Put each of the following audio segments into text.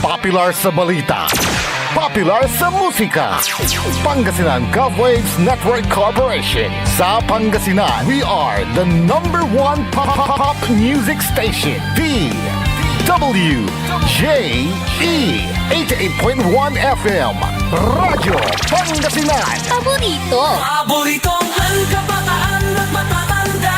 Popular sa balita, popular sa musika. Pangasinan Waves Network Corporation. Sa Pangasinan, we are the number one pop music station. DWJE 88.1 FM Radyo Pangasinan. Paboritong kabataan at matatanda.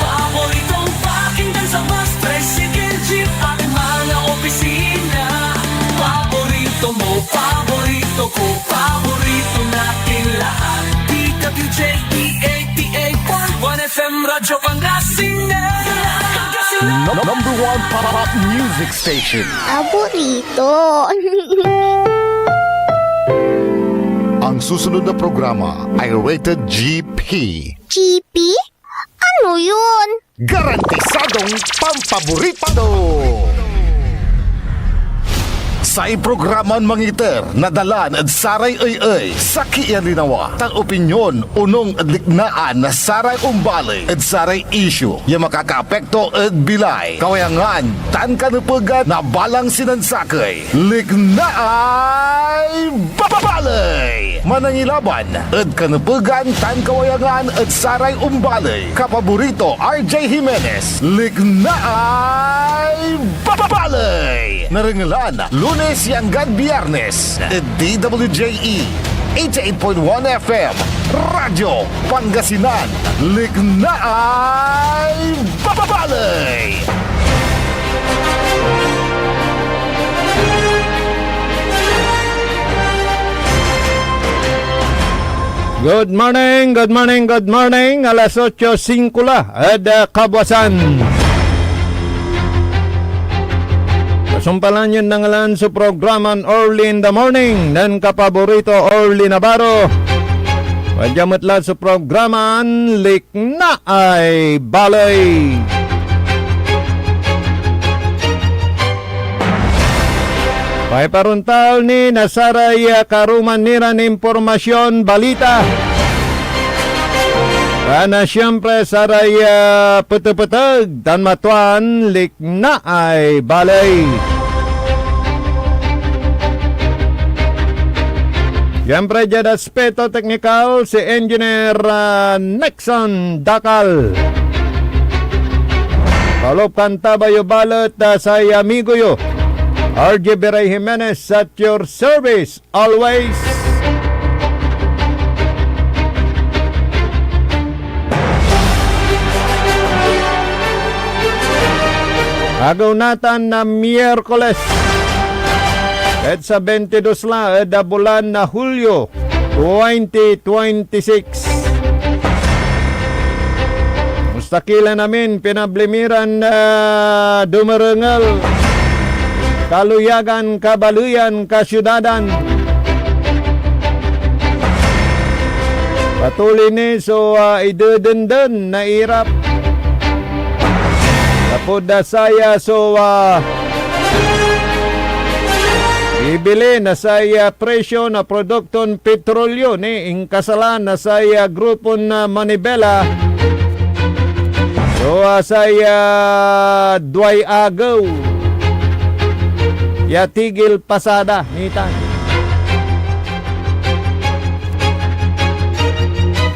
Paboritong pakinggan sa bus, tricycle, jeep at mga opisina. Paborito mo, paborito ko, paborito natin lahat. DWJE 88.1 FM Radyo Pangasinan. Number one pop music station. Paborito. Ang susunod na programa ay rated GP. GP? Ano yun? Garantisadong pampaborito! Sa iprograman mangiter, nadalan at saray ay sa kialinawa. Tang opinyon, unong adliknaan na saray umbali at saray issue. Yung makakaapekto at bilay. Kawayangan, tan kanupugan na balang sinansakay. Liknaay babalay! Manangilaban, at kanupugan, tan kawayangan at saray umbali. Kapaborito, RJ Jimenez. Liknaay babalay! Naringalan, Lunes hanggang Biyernes, DWJE 88.1 FM Radyo Pangasinan. Liknaay babalay! Good morning, good morning, good morning. Alas 8:05 at Kabuasan. Sumpalan yun nangalan sa programan Early in the Morning dan kapaborito Early Navarro. Pajamutla sa programan Liknaay Balay. Pay paruntal ni nasaray karuman niran impormasyon balita. Kana siyempre saray peteg-peteg dan matuan Liknaay Balay. Siyempre dyan aspeto technical si Engineer Nexon Dakal. Kalop kanta bayo balot sa amigo yo RJ Beray Jimenez at your service always. Agaw natan na Miyerkules at sa 22 la da bulan na Hulyo 2026. Mustakila namin pinablimiran na dumarengal kaluyagan, kabaluyan, kasyudadan. Patuloy ni so idedenden na irap. Tapos da saya so ibili na saya presyo na produkton petrolyo ni ingkasalan na saya grupon na Manibela. So saya duay agaw ya tigil pasada nitan.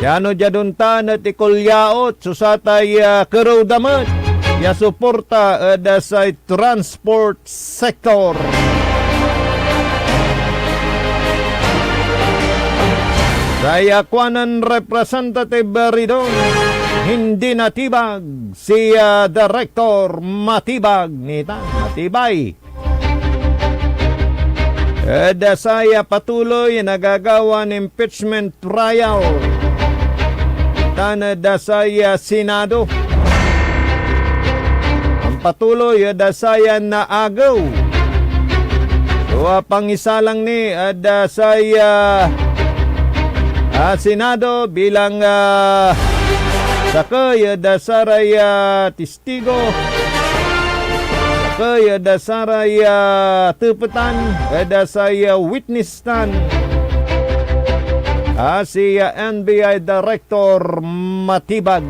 Yano jaduntan at ikulyaot susatay karaw damat ya suporta da sa transport sector. Saya kuanan representative ridon hindi natibag si Director Matibag nita matibay. Da saya patuloy nagagawa ng impeachment trial tan da saya Senado. Ang patuloy da saya naagaw. So pangisa lang ni da saya Senado bilang sakay da saray testigo, sakay da saray tupetan, da saya witnesstan. Si NBI Director Matibag.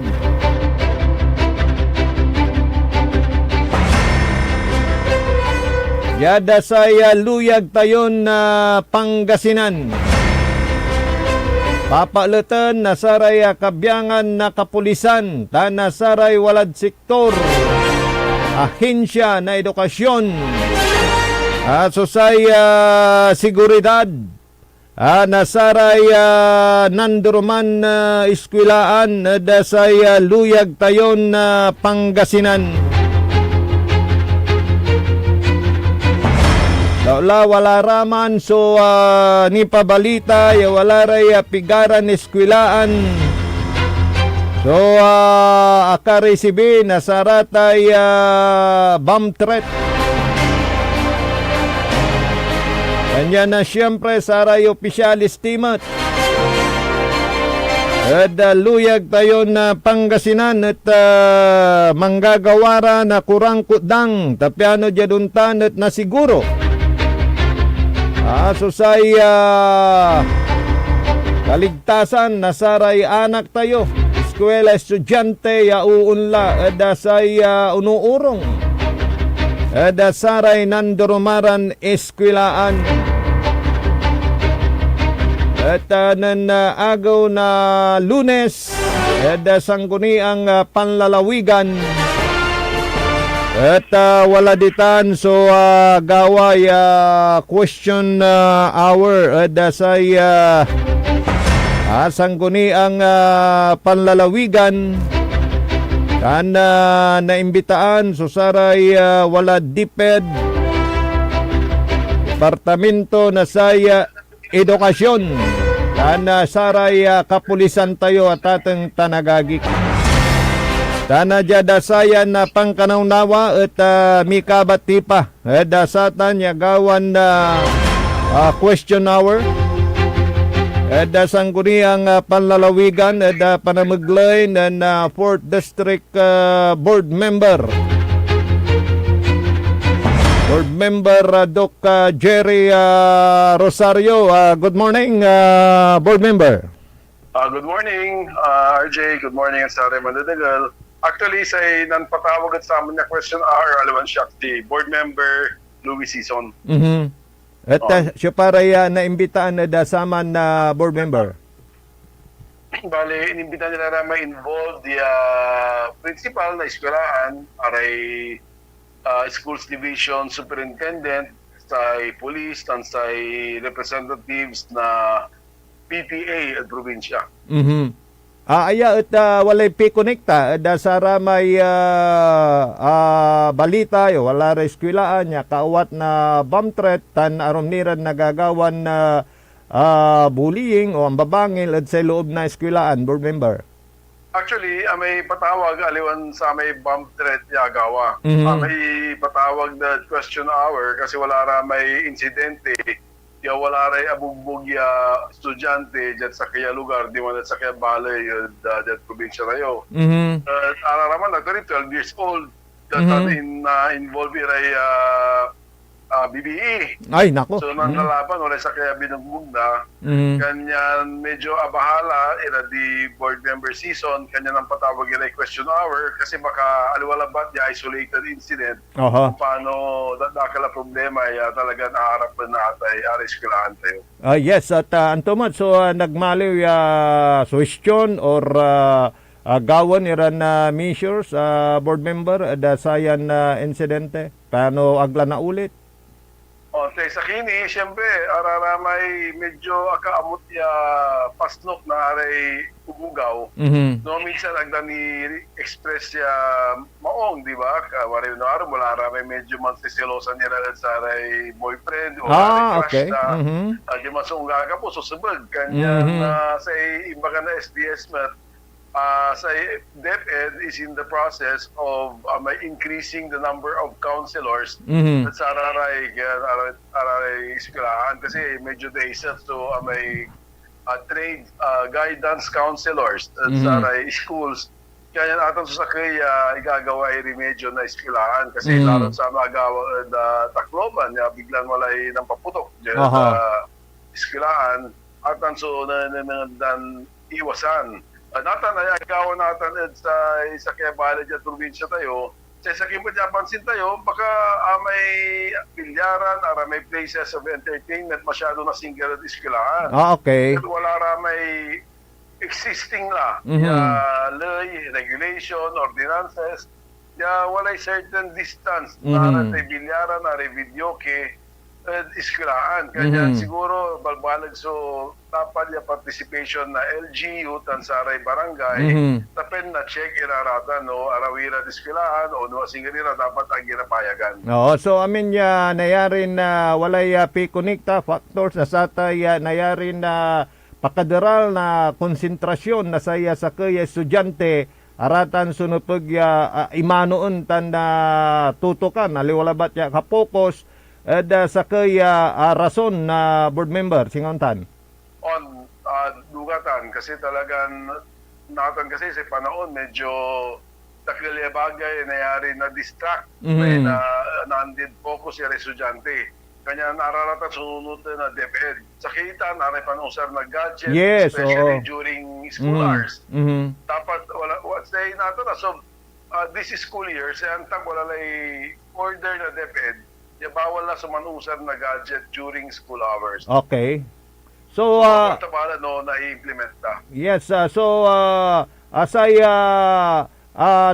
Yada saya luyag tayon na Pangasinan. Papalatan nasaray kabyangan na kapulisan, tanasaray walad sektor, ahensya na edukasyon, susay seguridad, nasaray nanduruman eskwelaan, dasay luyag tayon na Pangasinan. Wala raman so ni pabalita ya wala ray pigaran eskwelaan. So akaresibi nasaratay bomb threat. Kanya na siyempre saray opisyal estimat. At luyag tayo na Pangasinan at manggagawara na kurang kudang tapiano jaduntan at nasiguro. Susay kaligtasan nasaray anak tayo eskwela estudyante ya uunla dasay unuurong dasaray nandurumaran eskwelaan at nan agaw na Lunes dasangguni ang panlalawigan. At wala ditan so gaway question hour dasay sangguni ang panlalawigan kan naimbitaan so saray wala DepEd Departamento na saya edukasyon kan saray kapulisan tayo at atang tanagagik. Tana jadasayan na pangkanawnawa at mikabati pa. Dasatan yagawan na question hour. Dasangguni ang panlalawigan at panamaglay ng 4th District Board Member. Board Member Doc Jerry Rosario. Good morning, Board Member. Good morning, RJ. Good morning, Sarah Manadagal. Actually, sa nanpatawag at sa amin na question hour, alawan siya si Board Member Louis Sison. At siya para naimbitaan na dasaman na Board Member. Bale, inimbitan nila na may involved the principal na eskwelahan, aray schools division superintendent, sa police, tan sa representatives na PTA at probinsya. Aya at walay pikonekta dasara may balita yo wala ra eskwelaan nya kaawat na bomb threat tan aron niran nagagawan na bullying o ang babangil at sa loob na eskwelaan, Board Member. Actually, may patawag aliwan sa may bomb threat yagawa. May patawag na question hour kasi wala ra may insidente. Ya wala ray abugbog ya estudyante dyan sa kaya lugar, di man sa kaya balay dyan probinsya rayo. Araraman na 12 years old that involved ray BBE. Ay, nako. So nang nalaban, wala sa kaya binugbog na. Kanyan medyo abahala ina di board member season, kanyan ang patawag ina question hour kasi baka aliwalabat ya isolated incident. Paano dakala problema ya talaga naarapan na atay ariskulahan tayo. Yes, at antomat so nagmaliw ya question or gawon iran na measures board member dasayan na insidente. Paano agla na ulit? Sa kini, siyempre, araramay medyo akaamot ya pasnok na aray ugugaw. No, minsan agda ni express ya maong, di ba? Waray no araw, wala aramay medyo mansisilosan nila sa aray boyfriend o aray crush na di masunga ka po, susubag. Kanya sa iba ka na SDS sa DepEd is in the process of increasing the number of counselors at sa araray eskwelahan kasi medyo daysat so may trade guidance counselors at sa aray schools kaya natin sa sakay igagawa ay remedyo na eskwelahan kasi lalo sa magawa Tacloban biglang walay ng paputok sa eskwelahan at so dan iwasan. Natan ay agawan natin sa kaya balad at probinsya tayo. Sa kimot pansin tayo, baka may bilyaran, ara may places of entertainment, masyado na single at eskwelahan. Okay. Pero wala ra may existing la, lay, regulation, ordinances, ya walay certain distance na tay bilyaran, na videoke, eskwelahan. Kaya siguro balbalag so dapat yung participation na LGU tan saray barangay tapen na check irarata no arawira diskwilahan o no singalira dapat ang ginapayagan. Oo, so amin ya nayari na walay pikonekta factors na satay nayari na pakaderal na konsentrasyon na saya sa kaya estudyante aratan sunupag imanoon tan na tutukan aliwalabat ya kapokus sa kaya rason na board member singontan. On dugatan kasi talagang natan kasi sa panahon medyo takilya bagay nangyari na distract na nandid focus yung estudyante kanya nararata sunod na DepEd sakita naray panusar na gadget especially during school hours dapat wala what's say nato na so this is school year sa antang wala lay order na DepEd ya bawal na sumanusar na gadget during school hours. Okay. So, no, na-implement na. yes, so, asay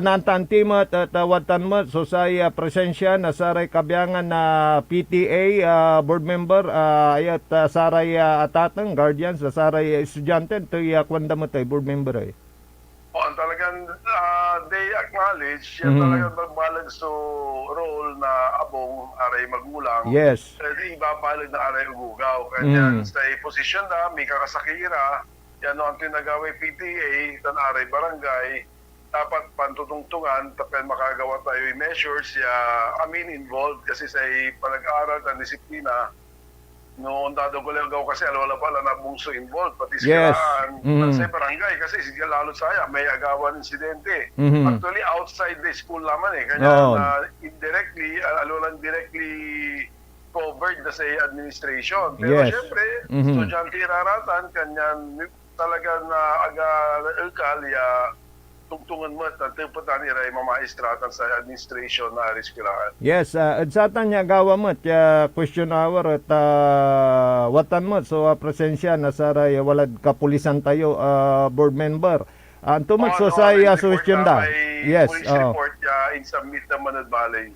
nantantimat at watanmat, so say presensya na saray kabyangan na PTA board member, ayat saray atatang guardians, saray estudyante, ito kwandamat ay board member ay. Ang talagang they acknowledge yan talagang magbalag so role na abong aray magulang. Yes. Ibabalag na aray ugugaw. Kanya sa posisyon na may kakasakira, yan no, ang tinagaway PTA, tan aray barangay, dapat pantutungtungan, tapos makagawa tayo yung measures ya amin involved kasi sa panag-aaral at disiplina. No, dado ko lang kasi wala pala na bungso involved pati silaan sa barangay kasi sige lalo saya may agawan insidente actually outside the school naman kanya indirectly alolan directly covered na sa administration pero syempre estudyante raratan kanyan talaga na aga elkal ya tungtungan mo at tiputan iray mamaistratan sa administration na eskwelahan. Yes, adsatan niya gawa mo question hour at watan mo so presensya na saray walad kapulisan tayo board member. Antumat so saya suggestion da. Yes, police report in submit na Manad Balay.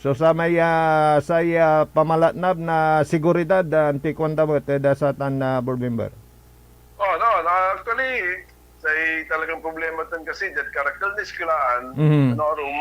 So sa may saya pamalatnab na seguridad antikwanda mo da satan na board member. Oh no, actually say talagang problema tan kasi that karakter ni eskwelahan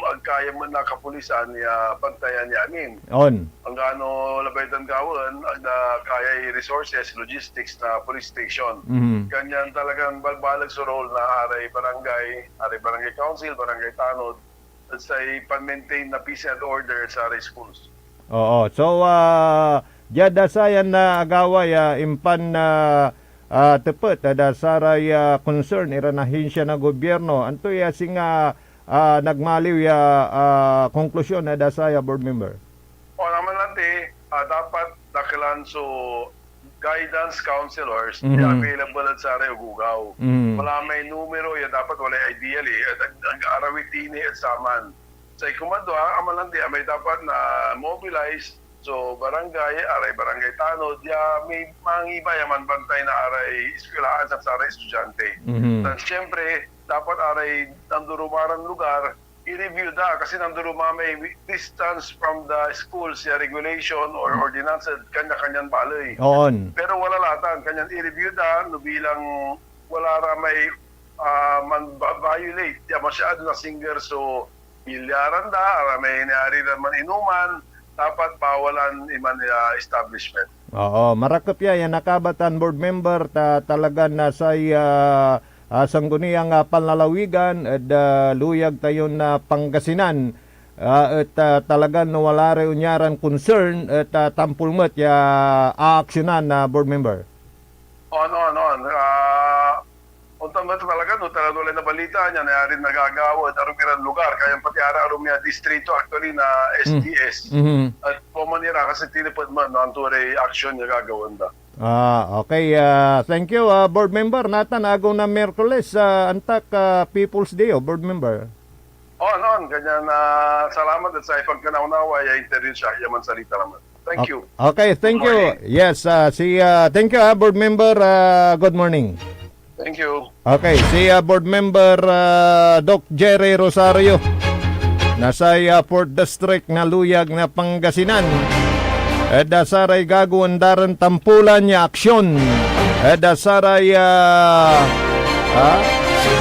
agkaya mo na kapulisan ya bantayan ni amin. Ang gaano labaytan gawon na kaya resources, logistics na police station. Ganyan talagang balbalag sa role na aray barangay council, barangay tanod at sa pan-maintain na peace and order sa aray schools. Oo. So jada sayan na agaway impan na tepat ada saray concern ira na hinsya na gobyerno anto ya singa nagmaliw ya konklusyon ada saya board member. O naman natin dapat dakilan so guidance counselors available at saray ugugaw. Wala may numero ya dapat wala ideally ang arawitini at saman. Sa ikumado amalan di may dapat na mobilize so barangay, aray barangay tanod, ya may mangiba yaman bantay na aray eskwelahan sa aray estudyante. At siyempre, dapat aray nandurumarang lugar, i-review da kasi nanduruma may distance from the schools, ya regulation or ordinance, kanya-kanyan balay. Pero wala latan, kanyan i-review da, no bilang wala ra may man-violate, ya masyado na singer so bilyaran da, ara may naari naman inuman, dapat bawalan iman establishment. Oo, marakot yan nakabatan board member talaga na sa sangguniang panlalawigan at luyag tayo na Pangasinan at talaga wala rin unyaran concern at tampulmat aaksyonan na board member. On. Unta mo talaga, no, talaga na balita niya na rin nagagawa at arumiran lugar. Kaya pati arumia distrito actually na SDS. At pumanira kasi tinipod man na anturay action niya gagawin da. Okay. Thank you, board member. Nathan, agaw na Merkules, antak People's Day, board member. On, ganyan na salamat at sa ipagkanaw-nawa, interview siya, yaman salita naman. Thank you. Okay, thank Good you. morning. Yes, thank you, Board Member. Good morning. Thank you. Okay, si Board Member Doc Jerry Rosario nasa 4th District na Luyag na Pangasinan. Dasaray gagawin daran tampulan niya aksyon. Dasaray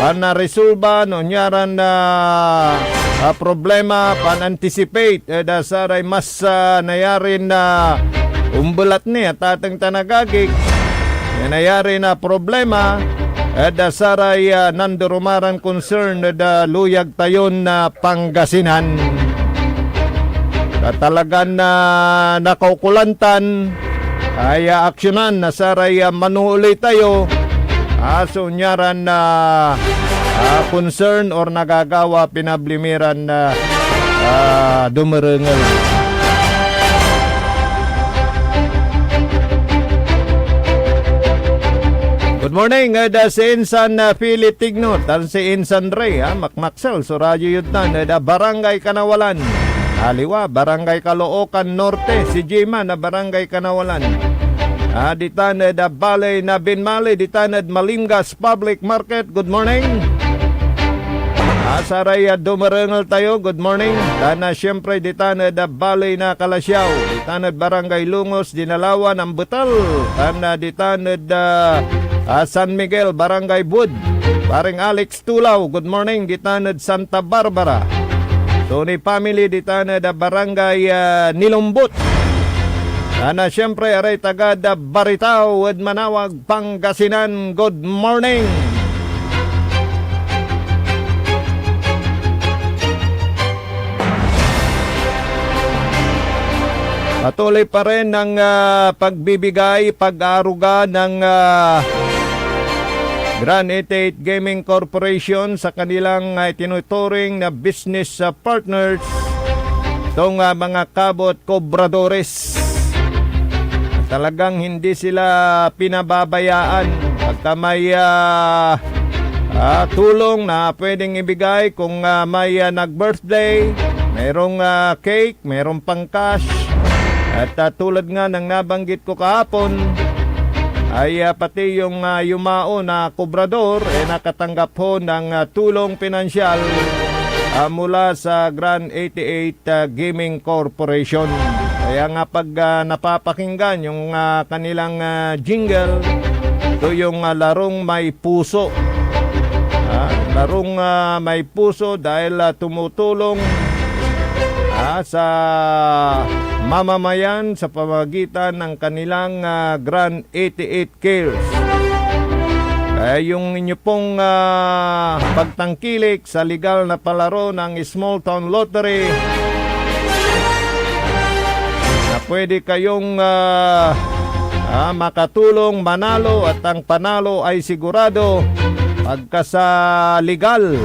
panaresolba no nyaran na problema pan-anticipate. Dasaray mas nayarin na umbulat niya tatang tanagagik. Nayari na problema. Dasaray nandurumaran concern da Luyag tayon na Pangasinan. Talagan na nakaukulantan ay aksyonan na saray manuuli tayo sunyaran na concern or nagagawa pinablimiran na dumarungal. Good morning, da si Insan Philip Tignot, tan si Insan Ray, Makmaksel, so radyo yutan, da Barangay Kanawalan. Aliwa, Barangay Caloocan Norte, si Jima na Barangay Kanawalan. Ditanad Balay na Binmali, Ditanad Malingas Public Market, good morning. Saray dumarangal tayo, good morning. Dana siyempre Ditanad Balay na Kalasyaw, Ditanad Barangay Lungos, Dinalawan, Ambutal. Dana Ditanad San Miguel, Barangay Bud. Paring Alex Tulaw, good morning. Ditanad Santa Barbara. Tony family Ditanad Barangay Nilumbut. Ana siyempre aray tagad Baritaw at Manawag, Pangasinan, good morning. Patuloy pa rin ang pagbibigay, pag-aaruga ng Grand 88 Gaming Corporation sa kanilang tinuturing na business partners, itong mga kabot kobradores. Talagang hindi sila pinababayaan pagka may tulong na pwedeng ibigay kung may nag-birthday, mayroong cake, mayroong pang-cash. At tulad nga ng nabanggit ko kahapon, ay pati yung yumao na kobrador nakatanggap ho ng tulong pinansyal mula sa Grand 88 Gaming Corporation. Kaya nga pag napapakinggan yung kanilang jingle, ito yung larong may puso. Larong may puso dahil tumutulong sa mamamayan sa pamagitan ng kanilang Grand 88 Cares. Yung inyo pong pagtangkilik sa legal na palaro ng Small Town Lottery, na pwede kayong makatulong manalo at ang panalo ay sigurado pagka sa legal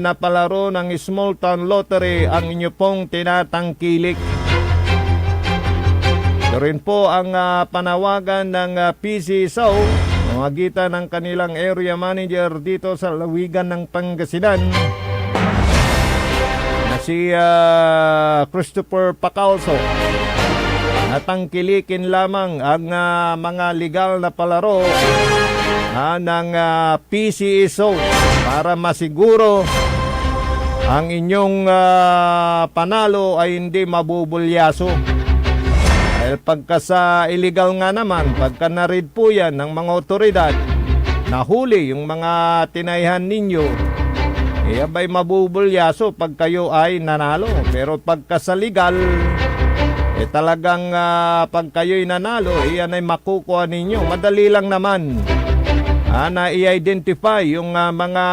na palaro ng Small Town Lottery ang inyo pong tinatangkilik. Ito rin po ang panawagan ng PCSO magitan ng kanilang area manager dito sa Lawigan ng Pangasinan na si Christopher Pacalso. Natangkilikin lamang ang mga legal na palaro ng PCSO para masiguro ang inyong panalo ay hindi mabubulyaso. Dahil pagka sa illegal nga naman, pagka narid po yan ng mga otoridad, nahuli yung mga tinayhan ninyo, abay mabubulyaso pag kayo ay nanalo. Pero pagka sa legal, talagang pag kayo'y nanalo, yan ay makukuha ninyo. Madali lang naman na i-identify yung mga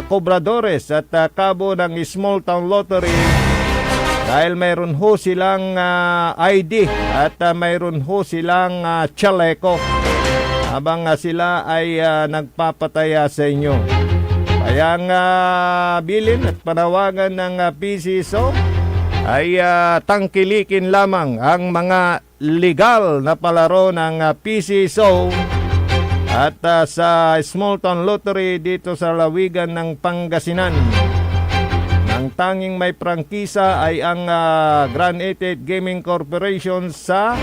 kobradores at kabo ng Small Town Lottery dahil mayroon ho silang ID at mayroon ho silang chaleco habang sila ay nagpapataya sa inyo. Kaya nga bilin at panawagan ng PCSO ay tangkilikin lamang ang mga legal na palaro ng PCSO At sa Small Town Lottery dito sa Lalawigan ng Pangasinan, ang tanging may prangkisa ay ang Grand 88 Gaming Corporation sa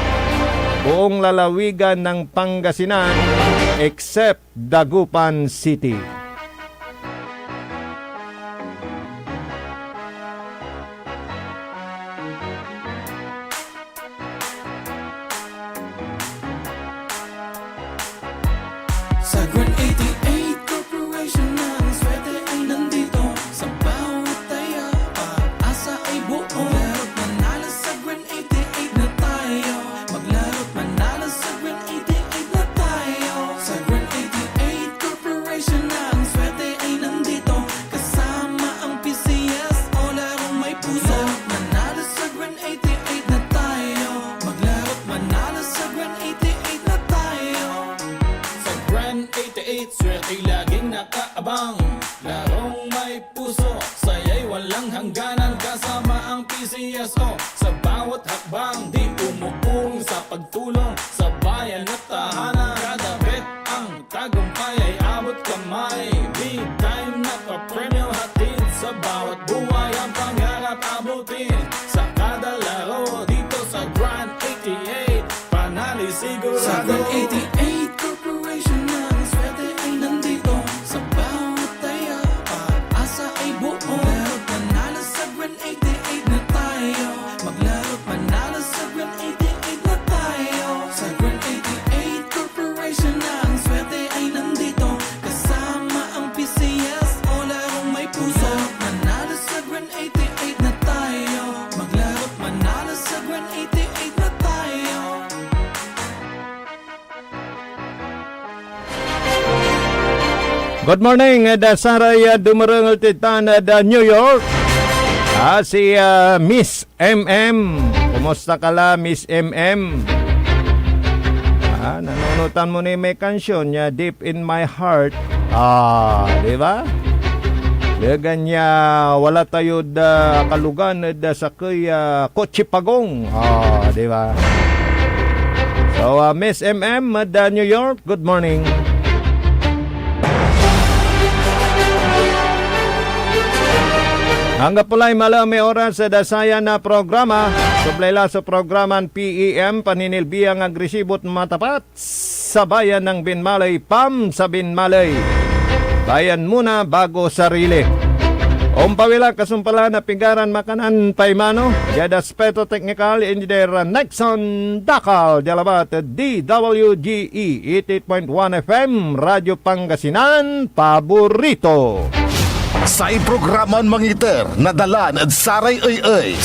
buong lalawigan ng Pangasinan except Dagupan City. Sa Grand 88 Corporation ng swerte ay nandito. Sa bawat taya, pag-asa ay buo. Maglaro't manalo sa Grand 88 na tayo. Maglaro't manalo sa Grand 88 na tayo. Sa Grand 88 Corporation ng swerte ay nandito. Kasama ang PCS o larong may puso. Manalo sa Grand 88 na tayo. Maglaro't manalo sa Grand 88 na tayo. Sa Grand 88, swerte laging nakaabang. Larong may puso, saya'y walang hangganan. Kasama ang PCSO sa bawat hakbang. Di umuung sa pagtulong sa bayan at tahanan. Kada bet ang tagumpay ay abot kamay. Big time na pa-premyo hatid sa bawat buhay. Ang pangarap abutin sa kada laro. Dito sa Grand 88, panali sigurado. Sa Grand 88 Corporation ng swerte ay nandito. Sa bawat taya, pag-asa ay buo. Maglaro't manalo sa Grand 88 na tayo. Maglaro't manalo sa Grand 88 na tayo. Sa Grand 88 Corporation ng swerte ay nandito. Kasama ang PCS o larong may puso. Manalo sa Grand 88 na tayo. Maglaro't manalo sa Grand 88 na tayo. Good morning, Saray Dumarangal Titan, New York. Si Miss MM. Kumusta ka la, Miss MM? Nanunutan mo ni may kansyon niya, Deep in My Heart. Di ba? Ganya, wala tayo kalugan sa kay Kotse Pagong. Di ba? So, Miss MM, New York, good morning. Hanggang pulay malami oras sa dasaya na programa. Sublayla sa programan PEM, paninilbiyang agresibot matapat sa bayan ng Binmalay, PAM sa Binmalay. Bayan muna bago sarili. Umpawila kasumpala na pigaran makanan paimano. Jadaspeto Technical Engineer Nexon Dakal. Jalabat DWGE 88.1 FM Radyo Pangasinan Paborito. Sa iprograman mangiter, nadalan at saray ay